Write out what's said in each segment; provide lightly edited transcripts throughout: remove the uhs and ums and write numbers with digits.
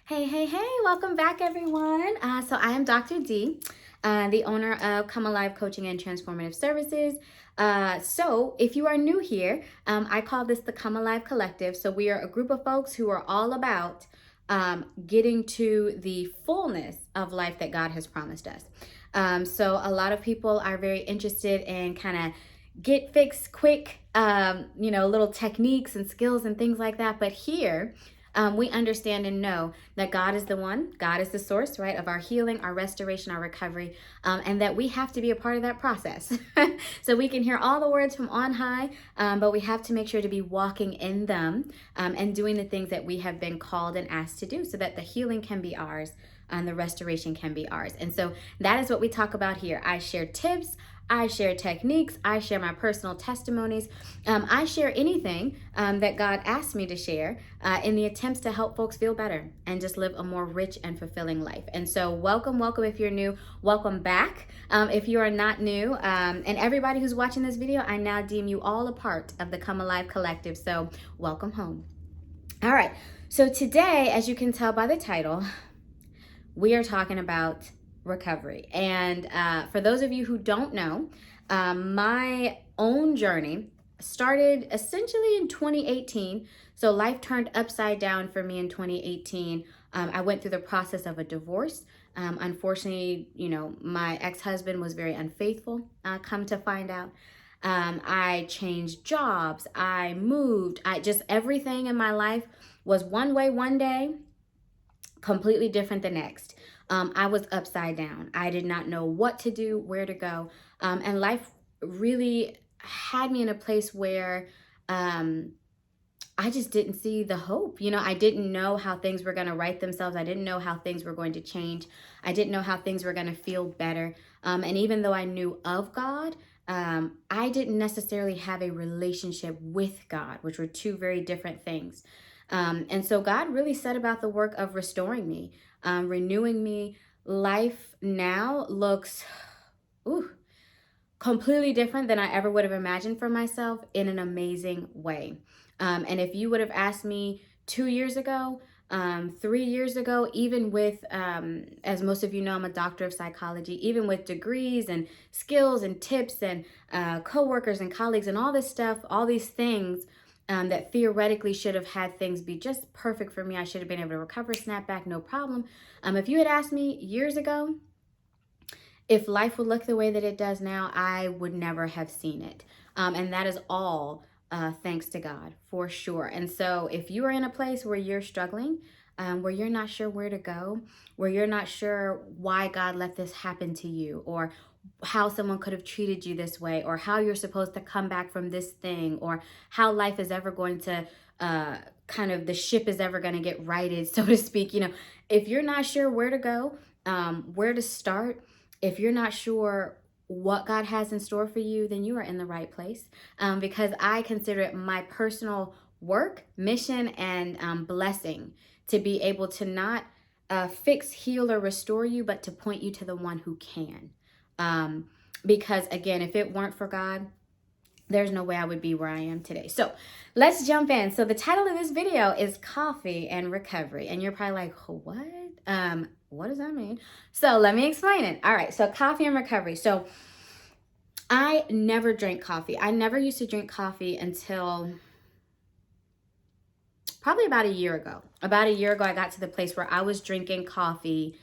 Hey, hey, hey, welcome back, everyone. So I am Dr. D, the owner of Come Alive Coaching and Transformative Services. So if you are new here, I call this the Come Alive Collective. So we are a group of folks who are all about getting to the fullness of life that God has promised us. So a lot of people are very interested in kind of get fixed quick, little techniques and skills and things like that. But here, we understand and know that God is the one, God is the source, right, of our healing, our restoration, our recovery, and that we have to be a part of that process. So we can hear all the words from on high, but we have to make sure to be walking in them and doing the things that we have been called and asked to do so that the healing can be ours and the restoration can be ours. And so that is what we talk about here. I share tips, I share techniques, I share my personal testimonies, I share anything that God asked me to share in the attempts to help folks feel better and just live a more rich and fulfilling life. And so welcome if you're new, welcome back if you are not new, and everybody who's watching this video, I now deem you all a part of the Come Alive Collective, so welcome home. All right, so today, as you can tell by the title, we are talking about recovery. And for those of you who don't know, my own journey started essentially in 2018. So life turned upside down for me in 2018. I went through the process of a divorce. Unfortunately, my ex-husband was very unfaithful, come to find out. I changed jobs, I moved, everything in my life was one way one day, completely different the next. I was upside down. I did not know what to do, where to go. And life really had me in a place where I just didn't see the hope. I didn't know how things were going to right themselves. I didn't know how things were going to change. I didn't know how things were going to feel better. And even though I knew of God, I didn't necessarily have a relationship with God, which were two very different things. And so God really set about the work of restoring me, renewing me. Life now looks completely different than I ever would have imagined for myself in an amazing way. And if you would have asked me 2 years ago, 3 years ago, even with, as most of you know, I'm a doctor of psychology, even with degrees and skills and tips and coworkers and colleagues and all this stuff, all these things, that theoretically should have had things be just perfect for me. I should have been able to recover, snap back, no problem. If you had asked me years ago if life would look the way that it does now, I would never have seen it. And that is all thanks to God, for sure. And so if you are in a place where you're struggling, where you're not sure where to go, where you're not sure why God let this happen to you, or how someone could have treated you this way, or how you're supposed to come back from this thing, or how life is ever going to the ship is ever going to get righted, so to speak. If you're not sure where to go, where to start, if you're not sure what God has in store for you, then you are in the right place, because I consider it my personal work, mission, and blessing to be able to not fix, heal, or restore you, but to point you to the one who can. Because again, if it weren't for God, there's no way I would be where I am today. So let's jump in. So the title of this video is Coffee and Recovery. And you're probably like, what? What does that mean? So let me explain it. All right, so coffee and recovery. So I never drank coffee. I never used to drink coffee until probably about a year ago. About a year ago, I got to the place where I was drinking coffee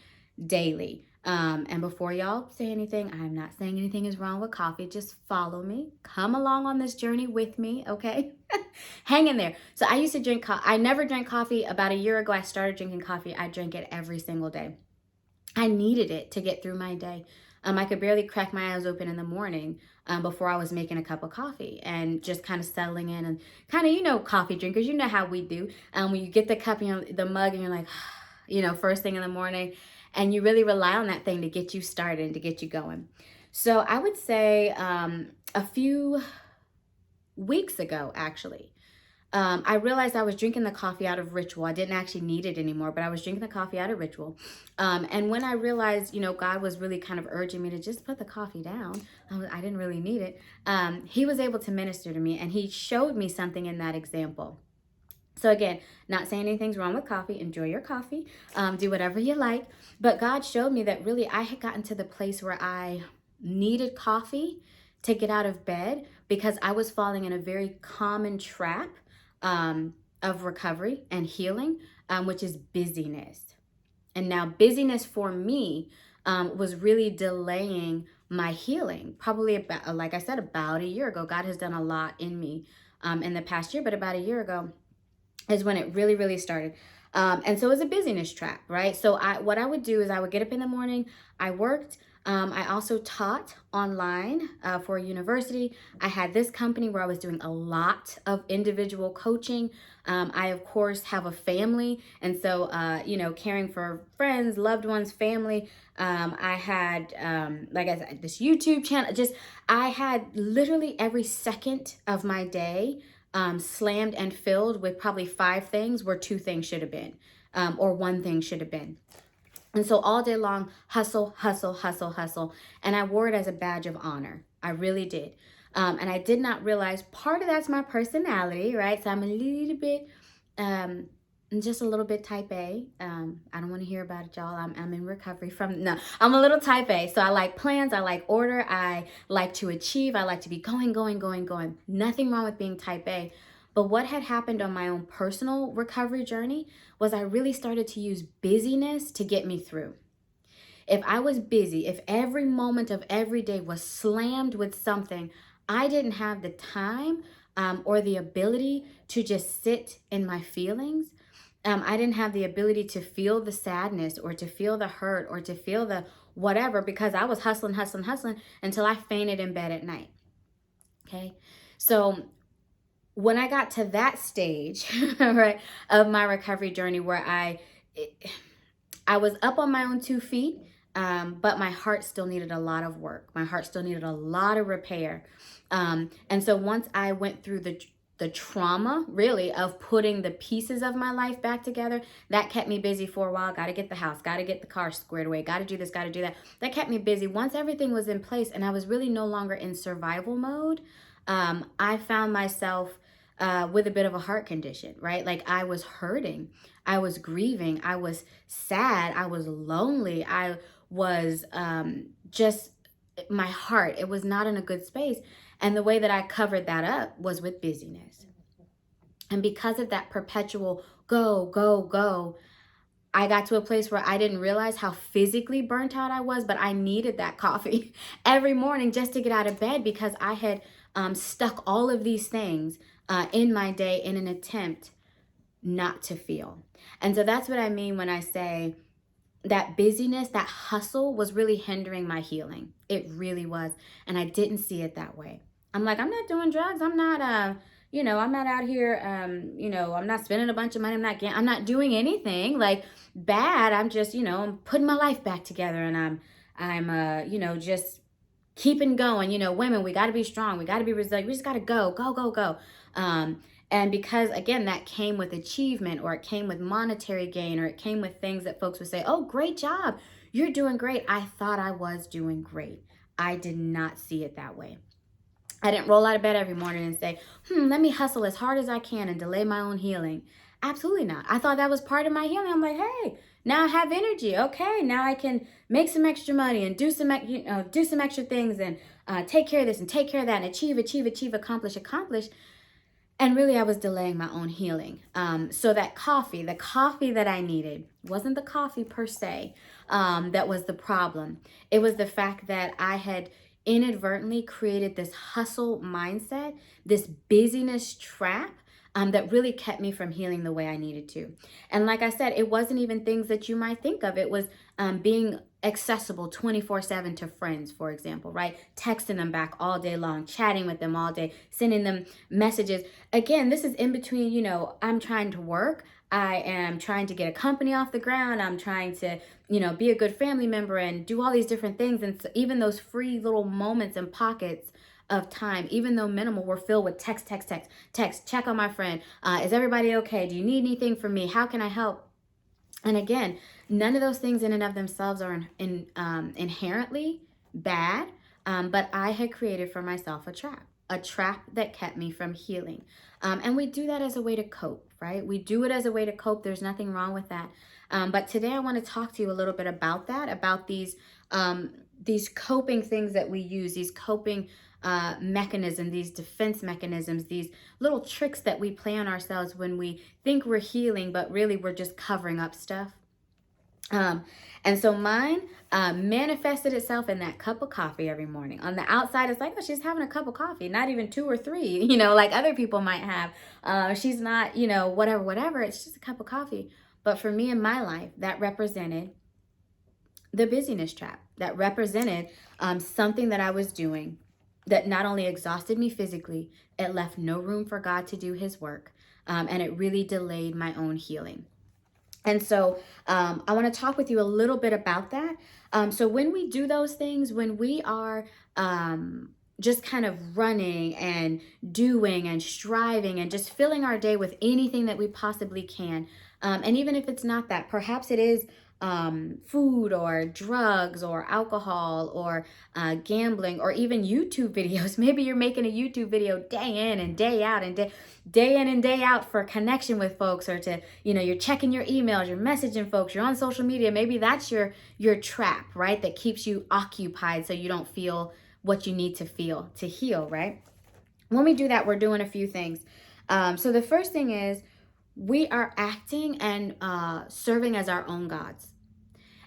daily. And before y'all say anything, I'm not saying anything is wrong with coffee. Just follow me. Come along on this journey with me, okay? Hang in there. So I used to drink coffee. I never drank coffee. About a year ago, I started drinking coffee. I drank it every single day. I needed it to get through my day. I could barely crack my eyes open in the morning before I was making a cup of coffee and just kind of settling in and kind of, coffee drinkers, you know how we do. When you get the cup, the mug, and you're like, first thing in the morning, and you really rely on that thing to get you started and to get you going. So I would say a few weeks ago, actually, I realized I was drinking the coffee out of ritual. I didn't actually need it anymore, but I was drinking the coffee out of ritual. And when I realized, God was really kind of urging me to just put the coffee down, I didn't really need it. He was able to minister to me, and he showed me something in that example. So again, not saying anything's wrong with coffee. Enjoy your coffee. Do whatever you like. But God showed me that really I had gotten to the place where I needed coffee to get out of bed because I was falling in a very common trap of recovery and healing, which is busyness. And now busyness for me was really delaying my healing. Probably about, like I said, about a year ago. God has done a lot in me in the past year, but about a year ago is when it really, really started. And so it was a busyness trap, right? So what I would do is I would get up in the morning, I worked. I also taught online for a university. I had this company where I was doing a lot of individual coaching. I, of course, have a family. And so, caring for friends, loved ones, family. I had, like I said, this YouTube channel. I had literally every second of my day slammed and filled with probably 5 things where 2 things should have been, or 1 thing should have been. And so all day long, hustle, hustle, hustle, hustle. And I wore it as a badge of honor. I really did. And I did not realize part of that's my personality, right? So I'm a little bit, just a little bit type A. I don't want to hear about it, y'all. I'm in recovery from, no, I'm a little type A. So I like plans. I like order. I like to achieve. I like to be going, going, going, going. Nothing wrong with being type A. But what had happened on my own personal recovery journey was I really started to use busyness to get me through. If I was busy, if every moment of every day was slammed with something, I didn't have the time or the ability to just sit in my feelings. I didn't have the ability to feel the sadness or to feel the hurt or to feel the whatever because I was hustling, hustling, hustling until I fainted in bed at night. Okay. So when I got to that stage, right, of my recovery journey where I was up on my own 2 feet, but my heart still needed a lot of work. My heart still needed a lot of repair. And so once I went through the trauma, really, of putting the pieces of my life back together, that kept me busy for a while. Got to get the house, got to get the car squared away, got to do this, got to do that. That kept me busy. Once everything was in place and I was really no longer in survival mode, I found myself with a bit of a heart condition, right? Like I was hurting, I was grieving, I was sad, I was lonely, I was just, my heart, it was not in a good space. And the way that I covered that up was with busyness. And because of that perpetual go, go, go, I got to a place where I didn't realize how physically burnt out I was, but I needed that coffee every morning just to get out of bed because I had stuck all of these things in my day in an attempt not to feel. And so that's what I mean when I say that busyness, that hustle was really hindering my healing. It really was. And I didn't see it that way. I'm like, I'm not doing drugs. I'm not, I'm not out here, I'm not spending a bunch of money. I'm not doing anything like bad. I'm just, I'm putting my life back together and I'm just keeping going. Women, we got to be strong. We got to be resilient. We just got to go, go, go, go. And because, again, that came with achievement or it came with monetary gain or it came with things that folks would say, oh, great job. You're doing great. I thought I was doing great. I did not see it that way. I didn't roll out of bed every morning and say, let me hustle as hard as I can and delay my own healing. Absolutely not. I thought that was part of my healing. I'm like, hey, now I have energy. Okay, now I can make some extra money and do some extra things and take care of this and take care of that and achieve, accomplish. And really, I was delaying my own healing. So that the coffee that I needed wasn't the coffee per se that was the problem. It was the fact that I had inadvertently created this hustle mindset, this busyness trap that really kept me from healing the way I needed to. And like I said, it wasn't even things that you might think of. It was being accessible 24/7 to friends, for example, right? Texting them back all day long, chatting with them all day, sending them messages. Again, this is in between, I'm trying to work. I am trying to get a company off the ground. I'm trying to, be a good family member and do all these different things. And so even those free little moments and pockets of time, even though minimal, were filled with text, check on my friend. Is everybody okay? Do you need anything from me? How can I help? And again, none of those things in and of themselves are inherently bad, but I had created for myself a trap a trap that kept me from healing. And we do that as a way to cope, right? We do it as a way to cope. There's nothing wrong with that. But today I want to talk to you a little bit about that, about these coping things that we use, these coping mechanisms, these defense mechanisms, these little tricks that we play on ourselves when we think we're healing, but really we're just covering up stuff. And so mine manifested itself in that cup of coffee every morning. On the outside, it's like, oh, she's having a cup of coffee, not even 2 or 3, like other people might have. She's not, whatever. It's just a cup of coffee. But for me in my life, that represented the busyness trap. That represented something that I was doing that not only exhausted me physically, it left no room for God to do his work. And it really delayed my own healing. And so I want to talk with you a little bit about that. So when we do those things, when we are just kind of running and doing and striving and just filling our day with anything that we possibly can, and even if it's not that, perhaps it is food or drugs or alcohol or gambling or even YouTube videos. Maybe you're making a YouTube video day in and day out and day in and day out for connection with folks, or to, you're checking your emails, you're messaging folks, you're on social media. Maybe that's your trap, right? That keeps you occupied so you don't feel what you need to feel to heal, right? When we do that, we're doing a few things. So the first thing is we are acting and serving as our own gods.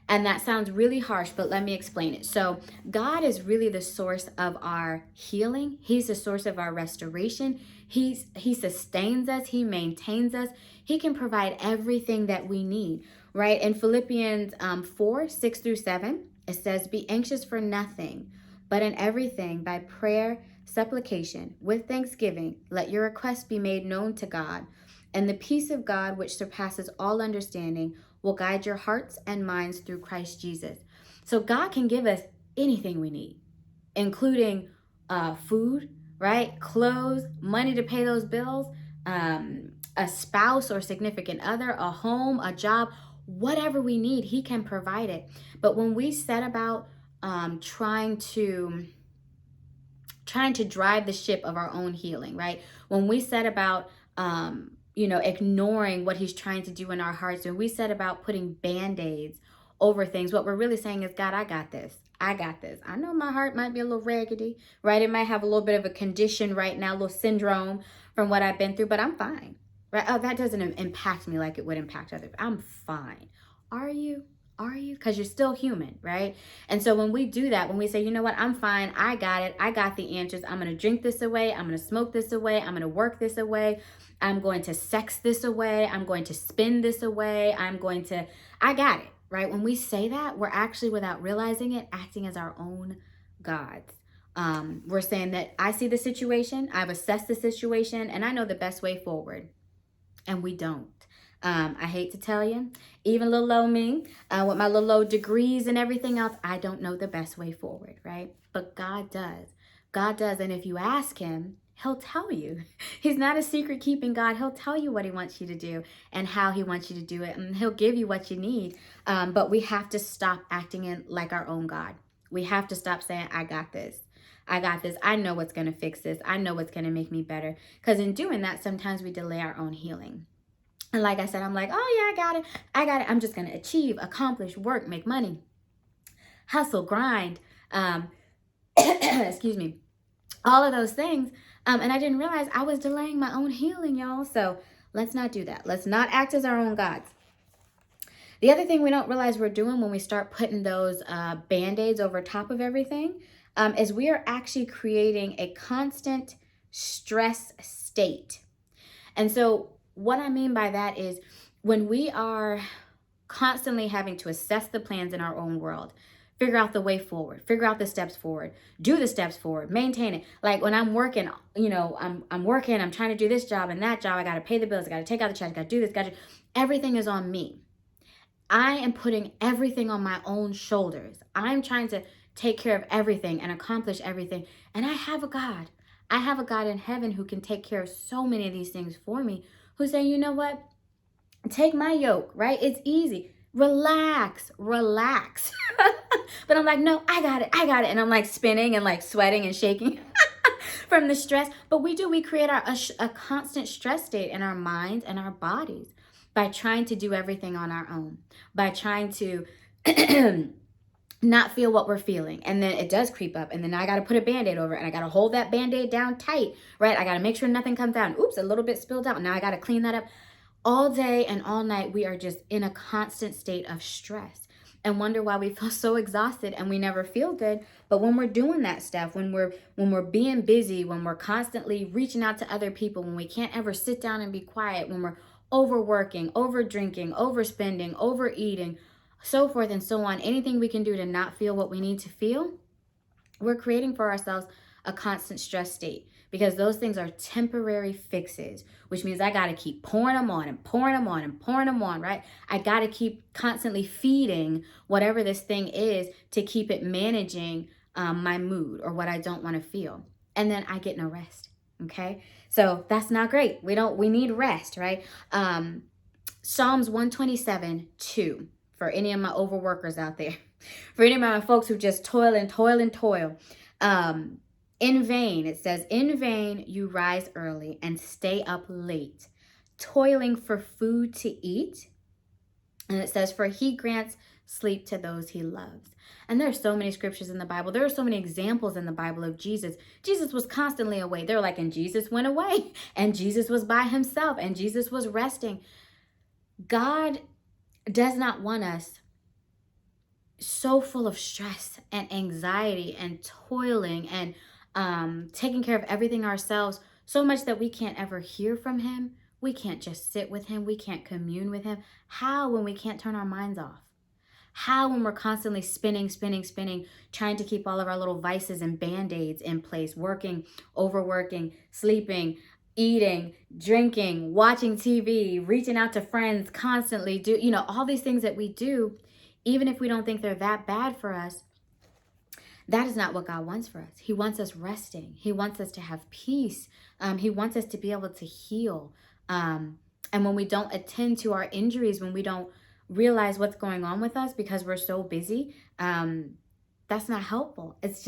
And that sounds really harsh, but let me explain it. So God is really the source of our healing. He's the source of our restoration. He sustains us. He maintains us. He can provide everything that we need, right? In Philippians 4:6-7, it says, "Be anxious for nothing, but in everything by prayer, supplication, with thanksgiving, let your requests be made known to God. And the peace of God, which surpasses all understanding, will guide your hearts and minds through Christ Jesus." So God can give us anything we need, including food, right? Clothes, money to pay those bills, a spouse or significant other, a home, a job, whatever we need, he can provide it. But when we set about trying to drive the ship of our own healing, right? When we set about ignoring what he's trying to do in our hearts, when we set about putting band-aids over things, what we're really saying is, God, I got this. I got this. I know my heart might be a little raggedy, right? It might have a little bit of a condition right now, a little syndrome from what I've been through, but I'm fine, right? Oh, that doesn't impact me like it would impact others. I'm fine. Are you? Are you? Because you're still human, right? And so when we do that, when we say, you know what, I'm fine, I got it, I got the answers, I'm going to drink this away, I'm going to smoke this away, I'm going to work this away, I'm going to sex this away, I'm going to spin this away, I got it, right? When we say that, we're actually, without realizing it, acting as our own gods. We're saying that I see the situation, I've assessed the situation, and I know the best way forward. And we don't. I hate to tell you, even little old me, with my little old degrees and everything else, I don't know the best way forward, right? But God does. God does. And if you ask him, he'll tell you. He's not a secret keeping God. He'll tell you what he wants you to do and how he wants you to do it. And he'll give you what you need. But we have to stop acting like our own God. We have to stop saying, I got this. I got this. I know what's going to fix this. I know what's going to make me better. Because in doing that, sometimes we delay our own healing. And like I said, I'm like, oh yeah, I got it. I'm just going to achieve, accomplish, work, make money, hustle, grind, excuse me, all of those things. And I didn't realize I was delaying my own healing, y'all. So let's not do that. Let's not act as our own gods. The other thing we don't realize we're doing when we start putting those band-aids over top of everything is we are actually creating a constant stress state. And so what I mean by that is when we are constantly having to assess the plans in our own world, figure out the way forward, figure out the steps forward, do the steps forward, maintain it. Like when I'm working, I'm working, I'm trying to do this job and that job. I got to pay the bills. I got to take out the trash. I got to do this. Everything is on me. I am putting everything on my own shoulders. I'm trying to take care of everything and accomplish everything. And I have a God. I have a God in heaven who can take care of so many of these things for me, who's saying, you know what? Take my yoke, right? It's easy. Relax. But I'm like, no, I got it. And I'm like spinning and like sweating and shaking. from the stress. But we create a constant stress state in our minds and our bodies by trying to do everything on our own, by trying to not feel what we're feeling. And then it does creep up. And then I got to put a Band-Aid over it. And I got to hold that Band-Aid down tight, right? I got to make sure nothing comes out. Oops, a little bit spilled out. Now I got to clean that up. All day and all night, we are just in a constant state of stress and wonder why we feel so exhausted and we never feel good. But when we're doing that stuff, when we're being busy, when we're constantly reaching out to other people, when we can't ever sit down and be quiet, when we're overworking, over drinking, overspending, overeating, so forth and so on, anything we can do to not feel what we need to feel, we're creating for ourselves a constant stress state, because those things are temporary fixes, which means I got to keep pouring them on and pouring them on and pouring them on, right? I got to keep constantly feeding whatever this thing is to keep it managing my mood or what I don't want to feel. And then I get no rest. Okay. So that's not great. We need rest, right? Psalms 127:2, for any of my overworkers out there, for any of my folks who just toil and toil and toil. In vain, it says, in vain you rise early and stay up late, toiling for food to eat. And it says, for he grants sleep to those he loves. And there are so many scriptures in the Bible. There are so many examples in the Bible of Jesus. Jesus was constantly away. They're like, and Jesus went away, and Jesus was by himself, and Jesus was resting. God does not want us so full of stress and anxiety and toiling and taking care of everything ourselves, so much that we can't ever hear from him. We can't just sit with him. We can't commune with him. How, when we can't turn our minds off? How, when we're constantly spinning, trying to keep all of our little vices and Band-Aids in place, working, overworking, sleeping, eating, drinking, watching TV, reaching out to friends constantly, all these things that we do, even if we don't think they're that bad for us. That is not what God wants for us. He wants us resting. He wants us to have peace. He wants us to be able to heal. And when we don't attend to our injuries, when we don't realize what's going on with us because we're so busy, that's not helpful. It's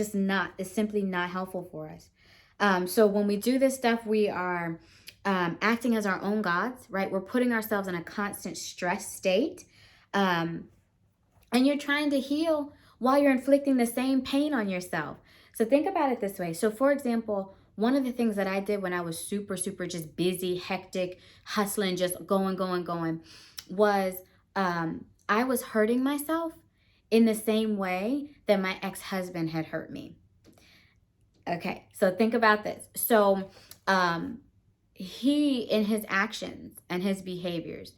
simply not helpful for us. So when we do this stuff, we are acting as our own gods, right? We're putting ourselves in a constant stress state. And you're trying to heal while you're inflicting the same pain on yourself. So think about it this way. So for example, one of the things that I did when I was super just busy, hectic, hustling, just going, was I was hurting myself in the same way that my ex-husband had hurt me. Okay, so think about this. So he, in his actions and his behaviors,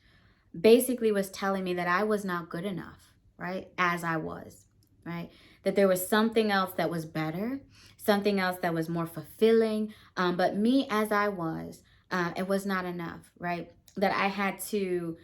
basically was telling me that I was not good enough, right? As I was, right? That there was something else that was better, something else that was more fulfilling. But me as I was, it was not enough, right? That I had to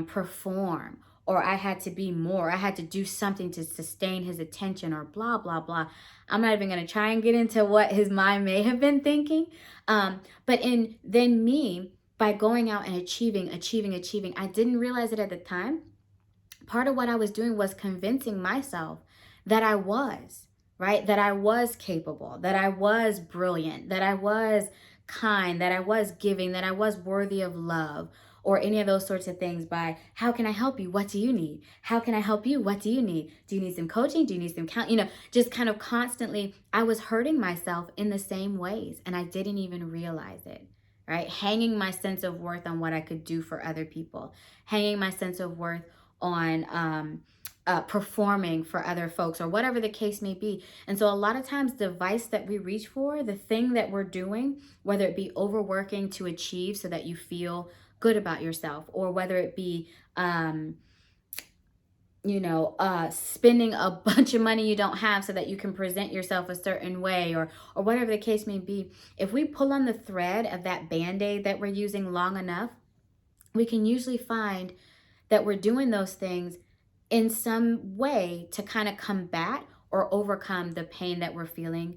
perform, or I had to be more. I had to do something to sustain his attention, or blah, blah, blah. I'm not even going to try and get into what his mind may have been thinking. But then me, by going out and achieving, I didn't realize it at the time. Part of what I was doing was convincing myself that I was, right? That I was capable, that I was brilliant, that I was kind, that I was giving, that I was worthy of love, or any of those sorts of things. By, how can I help you? What do you need? How can I help you? What do you need? Do you need some coaching? Do you need some just kind of constantly, I was hurting myself in the same ways, and I didn't even realize it, right? Hanging my sense of worth on what I could do for other people, hanging my sense of worth on performing for other folks, or whatever the case may be. And so a lot of times the vice that we reach for, the thing that we're doing, whether it be overworking to achieve so that you feel good about yourself, or whether it be spending a bunch of money you don't have so that you can present yourself a certain way, or whatever the case may be, if we pull on the thread of that Band-Aid that we're using long enough, we can usually find that we're doing those things in some way to kind of combat or overcome the pain that we're feeling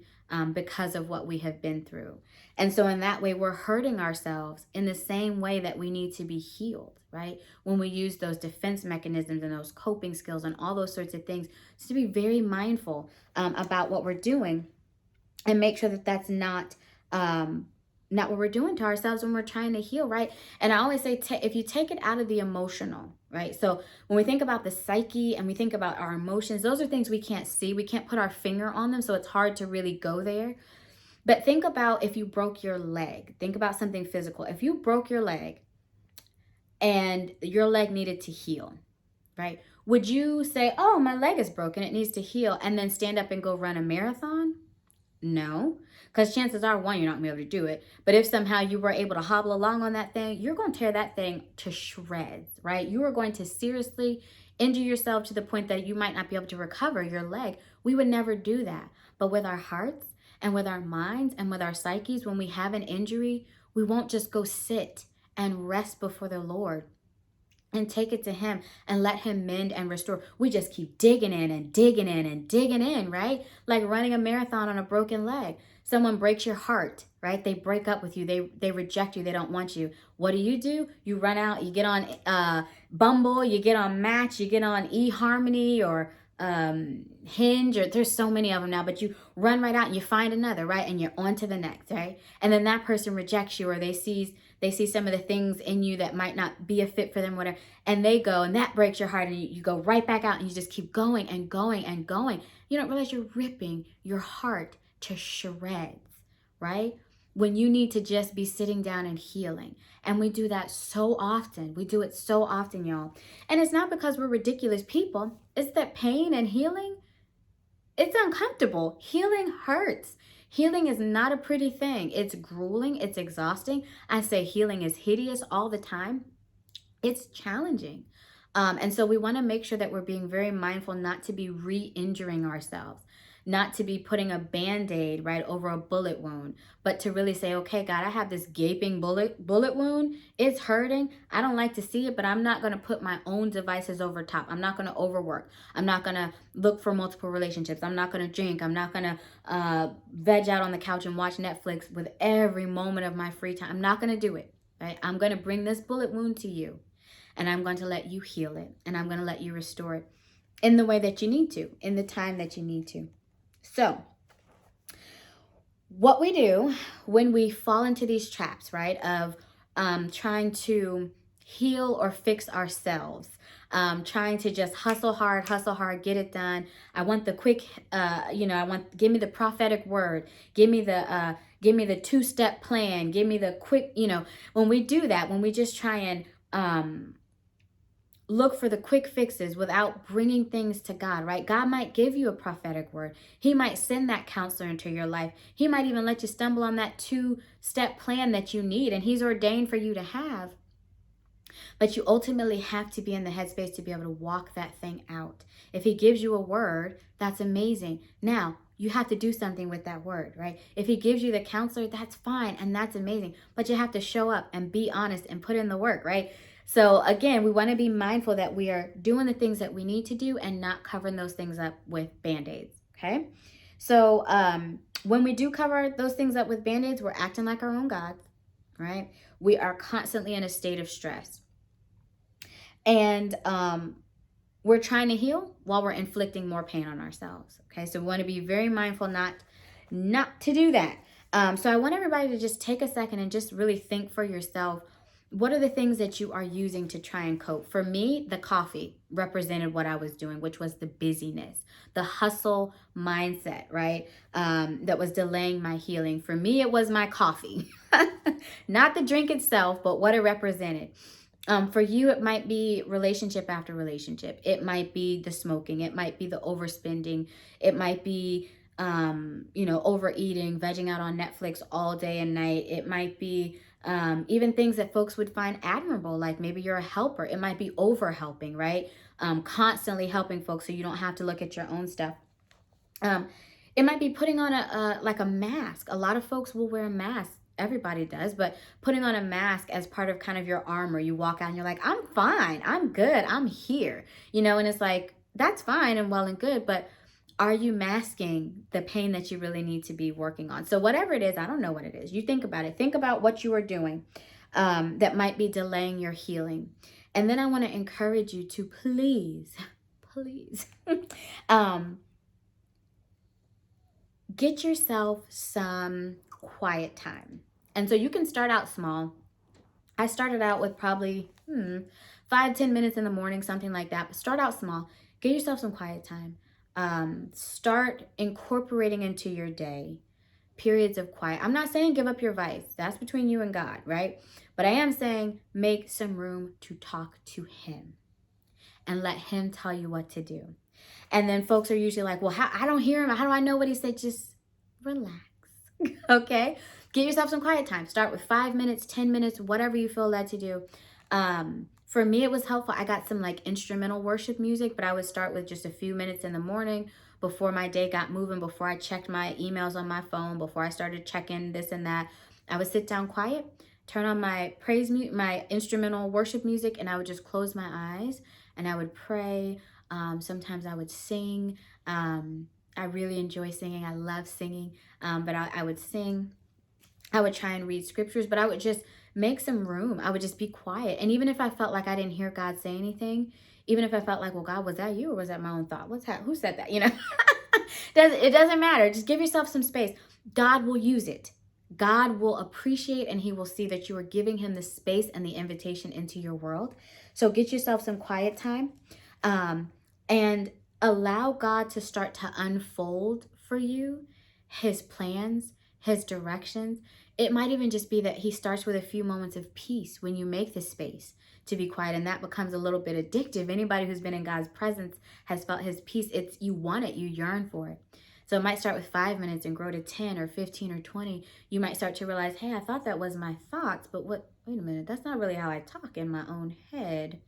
because of what we have been through. And so in that way, we're hurting ourselves in the same way that we need to be healed, right? When we use those defense mechanisms and those coping skills and all those sorts of things, so to be very mindful about what we're doing. and make sure that that's not what we're doing to ourselves when we're trying to heal, right? And I always say, if you take it out of the emotional, right? So when we think about the psyche and we think about our emotions, those are things we can't see. We can't put our finger on them, so it's hard to really go there. But think about if you broke your leg. Think about something physical. If you broke your leg and your leg needed to heal, right? Would you say, oh, my leg is broken, it needs to heal, and then stand up and go run a marathon? No, because chances are, one, you're not going to be able to do it. But if somehow you were able to hobble along on that thing, you're going to tear that thing to shreds, right? You are going to seriously injure yourself to the point that you might not be able to recover your leg. We would never do that. But with our hearts and with our minds and with our psyches, when we have an injury, we won't just go sit and rest before the Lord and take it to him and let him mend and restore. We just keep digging in and digging in and digging in, right? Like running a marathon on a broken leg. Someone breaks your heart, right? They break up with you. They reject you. They don't want you. What do? You run out, you get on Bumble, you get on Match, you get on eHarmony or Hinge, or there's so many of them now, but you run right out and you find another, right? And you're on to the next, right? And then that person rejects you, or they see some of the things in you that might not be a fit for them, whatever, and they go, and that breaks your heart, and you go right back out and you just keep going and going and going. You don't realize you're ripping your heart to shreds, right? When you need to just be sitting down and healing. And we do that so often. We do it so often, y'all. And it's not because we're ridiculous people. It's that pain and healing, it's uncomfortable. Healing hurts. Healing is not a pretty thing. It's grueling. It's exhausting. I say healing is hideous all the time. It's challenging. And so we want to make sure that we're being very mindful not to be re-injuring ourselves, not to be putting a Band-Aid right over a bullet wound, but to really say, okay, God, I have this gaping bullet wound. It's hurting. I don't like to see it, but I'm not going to put my own devices over top. I'm not going to overwork. I'm not going to look for multiple relationships. I'm not going to drink. I'm not going to veg out on the couch and watch Netflix with every moment of my free time. I'm not going to do it, right? I'm going to bring this bullet wound to you. And I'm going to let you heal it. And I'm going to let you restore it in the way that you need to, in the time that you need to. So what we do when we fall into these traps, right, of trying to heal or fix ourselves, trying to just hustle hard, get it done. I want the quick, give me the prophetic word. Give me the two-step plan. Give me the quick, when we do that, when we just try and look for the quick fixes without bringing things to God, right? God might give you a prophetic word. He might send that counselor into your life. He might even let you stumble on that two-step plan that you need and he's ordained for you to have. But you ultimately have to be in the headspace to be able to walk that thing out. If he gives you a word, that's amazing. Now, you have to do something with that word, right? If he gives you the counselor, that's fine and that's amazing. But you have to show up and be honest and put in the work, right? So again, we want to be mindful that we are doing the things that we need to do and not covering those things up with Band-Aids, okay? So when we do cover those things up with Band-Aids, we're acting like our own gods, right? We are constantly in a state of stress. And we're trying to heal while we're inflicting more pain on ourselves, okay? So we want to be very mindful not to do that. So I want everybody to just take a second and just really think for yourself, what are the things that you are using to try and cope? For me, the coffee represented what I was doing, which was the busyness, the hustle mindset, right? That was delaying my healing. For me, it was my coffee, not the drink itself, but what it represented. For you, it might be relationship after relationship. It might be the smoking. It might be the overspending. It might be, overeating, vegging out on Netflix all day and night. It might be even things that folks would find admirable, like maybe you're a helper. It might be over helping, right? Constantly helping folks so you don't have to look at your own stuff. It might be putting on a mask. A lot of folks will wear a mask. Everybody does, but putting on a mask as part of kind of your armor. You walk out and you're like, I'm fine, I'm good, I'm here, and it's like, that's fine and well and good, but are you masking the pain that you really need to be working on? So whatever it is, I don't know what it is. You think about it. Think about what you are doing that might be delaying your healing. And then I want to encourage you to please get yourself some quiet time. And so you can start out small. I started out with probably 5-10 minutes in the morning, something like that. But start out small. Get yourself some quiet time. Start incorporating into your day periods of quiet. I'm not saying give up your vice. That's between you and God, right? But I am saying make some room to talk to him and let him tell you what to do. And then folks are usually like, well, I don't hear him. How do I know what he said? Just relax. Okay? Get yourself some quiet time. Start with 5 minutes, 10 minutes, whatever you feel led to do. For me, it was helpful. I got some like instrumental worship music, but I would start with just a few minutes in the morning before my day got moving, before I checked my emails on my phone, before I started checking this and that. I would sit down quiet, turn on my my instrumental worship music, and I would just close my eyes and I would pray. Sometimes I would sing. I really enjoy singing. I love singing. But I would sing. I would try and read scriptures, but I would just make some room. I would just be quiet. And even if I felt like I didn't hear God say anything, even if I felt like, well, God, was that you or was that my own thought? Who said that? It doesn't matter. Just give yourself some space. God will use it. God will appreciate and he will see that you are giving him the space and the invitation into your world. So get yourself some quiet time and allow God to start to unfold for you his plans, his directions. It might even just be that he starts with a few moments of peace when you make the space to be quiet, and that becomes a little bit addictive. Anybody who's been in God's presence has felt his peace. You want it, you yearn for it. So it might start with 5 minutes and grow to 10 or 15 or 20. You might start to realize, hey, I thought that was my thoughts, but wait a minute, that's not really how I talk in my own head.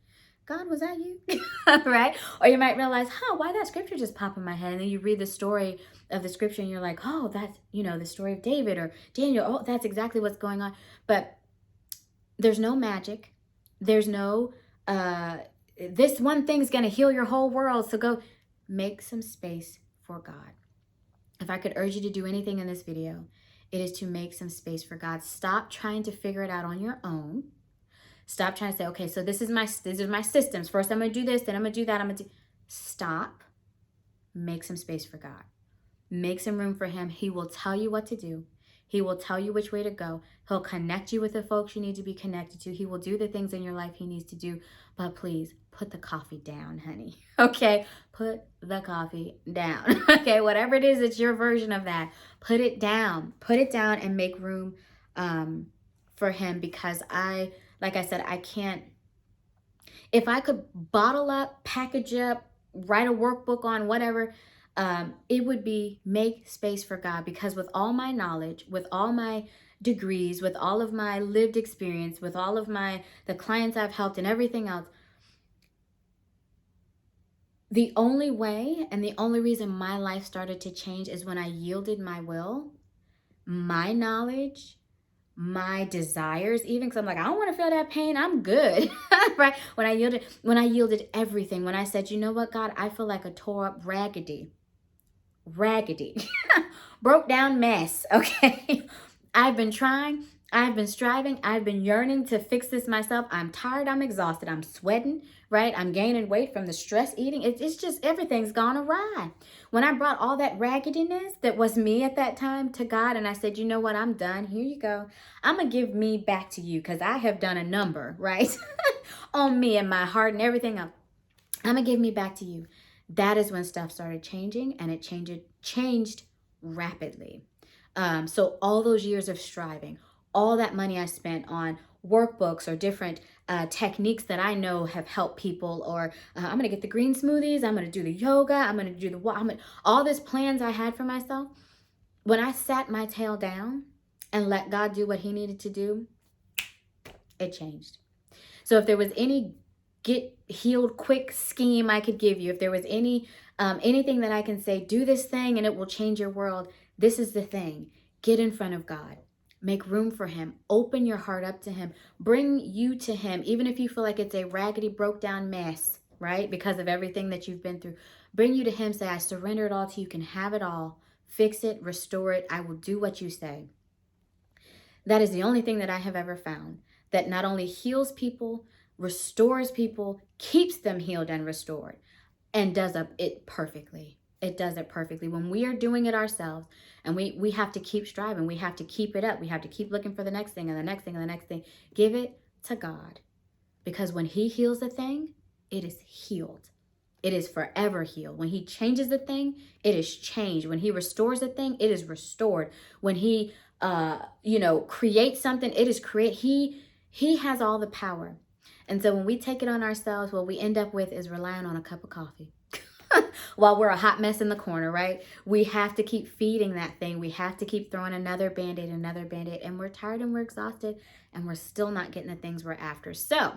God, was that you? Right? Or you might realize, why that scripture just popped in my head. And then you read the story of the scripture and you're like, oh, that's, the story of David or Daniel. Oh, that's exactly what's going on. But there's no magic. There's no, this one thing's going to heal your whole world. So go make some space for God. If I could urge you to do anything in this video, it is to make some space for God. Stop trying to figure it out on your own. Stop trying to say, okay, so these are my systems. First, I'm going to do this, then I'm going to do that. Stop. Make some space for God. Make some room for him. He will tell you what to do. He will tell you which way to go. He'll connect you with the folks you need to be connected to. He will do the things in your life he needs to do. But please, put the coffee down, honey. Okay? Put the coffee down. Okay? Whatever it is, it's your version of that. Put it down. Put it down and make room for him, because like I said, I can't. If I could bottle up, package up, write a workbook on whatever, it would be make space for God. Because with all my knowledge, with all my degrees, with all of my lived experience, with all of the clients I've helped and everything else, the only way and the only reason my life started to change is when I yielded my will, my knowledge, my desires, even, because I'm like, I don't want to feel that pain. I'm good. Right? When I yielded everything, when I said, you know what, God, I feel like a tore up raggedy, broke down mess. Okay. I've been trying, I've been striving, I've been yearning to fix this myself. I'm tired, I'm exhausted, I'm sweating, right? I'm gaining weight from the stress eating. It's just everything's gone awry. When I brought all that raggediness that was me at that time to God, and I said, you know what, I'm done. Here you go. I'm going to give me back to you, because I have done a number, right? On me and my heart and everything else. I'm going to give me back to you. That is when stuff started changing, and it changed rapidly. So all those years of striving, all that money I spent on workbooks or different techniques that I know have helped people, or I'm going to get the green smoothies, I'm going to do the yoga, I'm going to do all these plans I had for myself. When I sat my tail down and let God do what he needed to do, it changed. So if there was any get healed quick scheme I could give you, if there was anything that I can say, do this thing and it will change your world, this is the thing. Get in front of God. Make room for him. Open your heart up to him. Bring you to him, even if you feel like it's a raggedy, broke down mess, right? Because of everything that you've been through. Bring you to him. Say, I surrender it all to you. You can have it all. Fix it. Restore it. I will do what you say. That is the only thing that I have ever found that not only heals people, restores people, keeps them healed and restored, and does it perfectly. It does it perfectly. When we are doing it ourselves, and we have to keep striving, we have to keep it up, we have to keep looking for the next thing and the next thing and the next thing. Give it to God. Because when he heals a thing, it is healed. It is forever healed. When he changes a thing, it is changed. When he restores a thing, it is restored. When he creates something, it is create. He has all the power. And so when we take it on ourselves, what we end up with is relying on a cup of coffee. While we're a hot mess in the corner, right? We have to keep feeding that thing. We have to keep throwing another Band-Aid, and we're tired and we're exhausted and we're still not getting the things we're after. So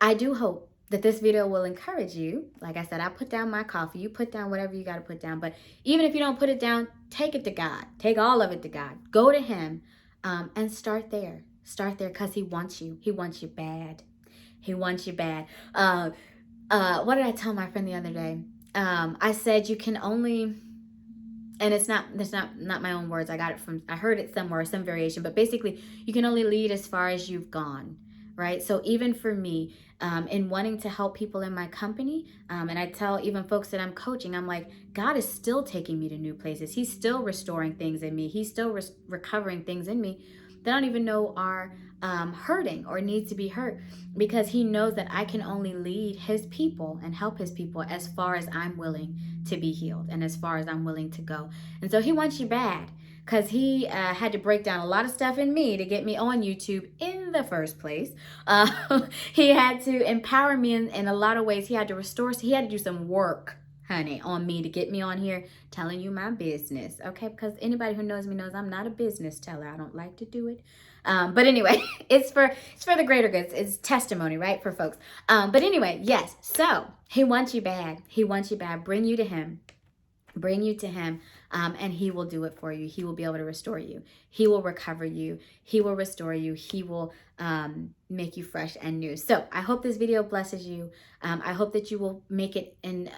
I do hope that this video will encourage you. Like I said, I put down my coffee. You put down whatever you got to put down. But even if you don't put it down, take it to God. Take all of it to God. Go to him and start there. Start there because he wants you. He wants you bad. He wants you bad. What did I tell my friend the other day? I said you can only, and it's not my own words. I heard it somewhere, some variation, but basically you can only lead as far as you've gone, right? So even for me, in wanting to help people in my company, and I tell even folks that I'm coaching, I'm like, God is still taking me to new places. He's still restoring things in me. He's still recovering things in me that I don't even know are hurting or need to be hurt, because he knows that I can only lead his people and help his people as far as I'm willing to be healed and as far as I'm willing to go. And so he wants you bad, because he had to break down a lot of stuff in me to get me on YouTube in the first place. He had to empower me in a lot of ways. He had to restore. So he had to do some work, honey, on me to get me on here telling you my business, okay? Because anybody who knows me knows I'm not a business teller. I don't like to do it. But anyway, it's for the greater good. It's testimony, right, for folks. But anyway, yes. So he wants you bad. He wants you bad. Bring you to him. Bring you to him, and he will do it for you. He will be able to restore you. He will recover you. He will restore you. He will make you fresh and new. So I hope this video blesses you. I hope that you will make it an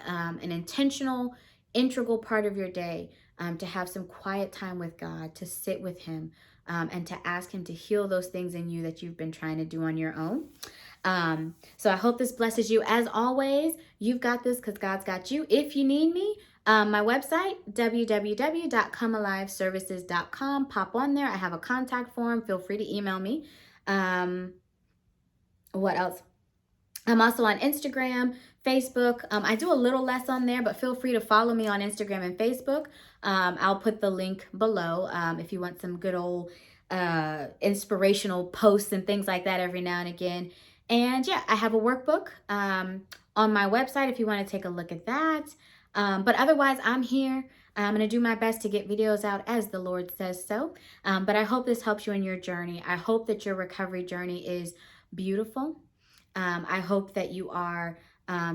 intentional, integral part of your day to have some quiet time with God, to sit with him, and to ask him to heal those things in you that you've been trying to do on your own. So I hope this blesses you. As always, you've got this because God's got you. If you need me, my website, www.comealiveservices.com. Pop on there. I have a contact form. Feel free to email me. What else? I'm also on Instagram, Facebook. I do a little less on there, but feel free to follow me on Instagram and Facebook. I'll put the link below if you want some good old inspirational posts and things like that every now and again. And yeah, I have a workbook on my website if you want to take a look at that. But otherwise, I'm here. I'm going to do my best to get videos out as the Lord says so. But I hope this helps you in your journey. I hope that your recovery journey is beautiful. I hope that you are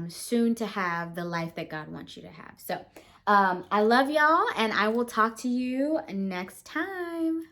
soon to have the life that God wants you to have. So I love y'all, and I will talk to you next time.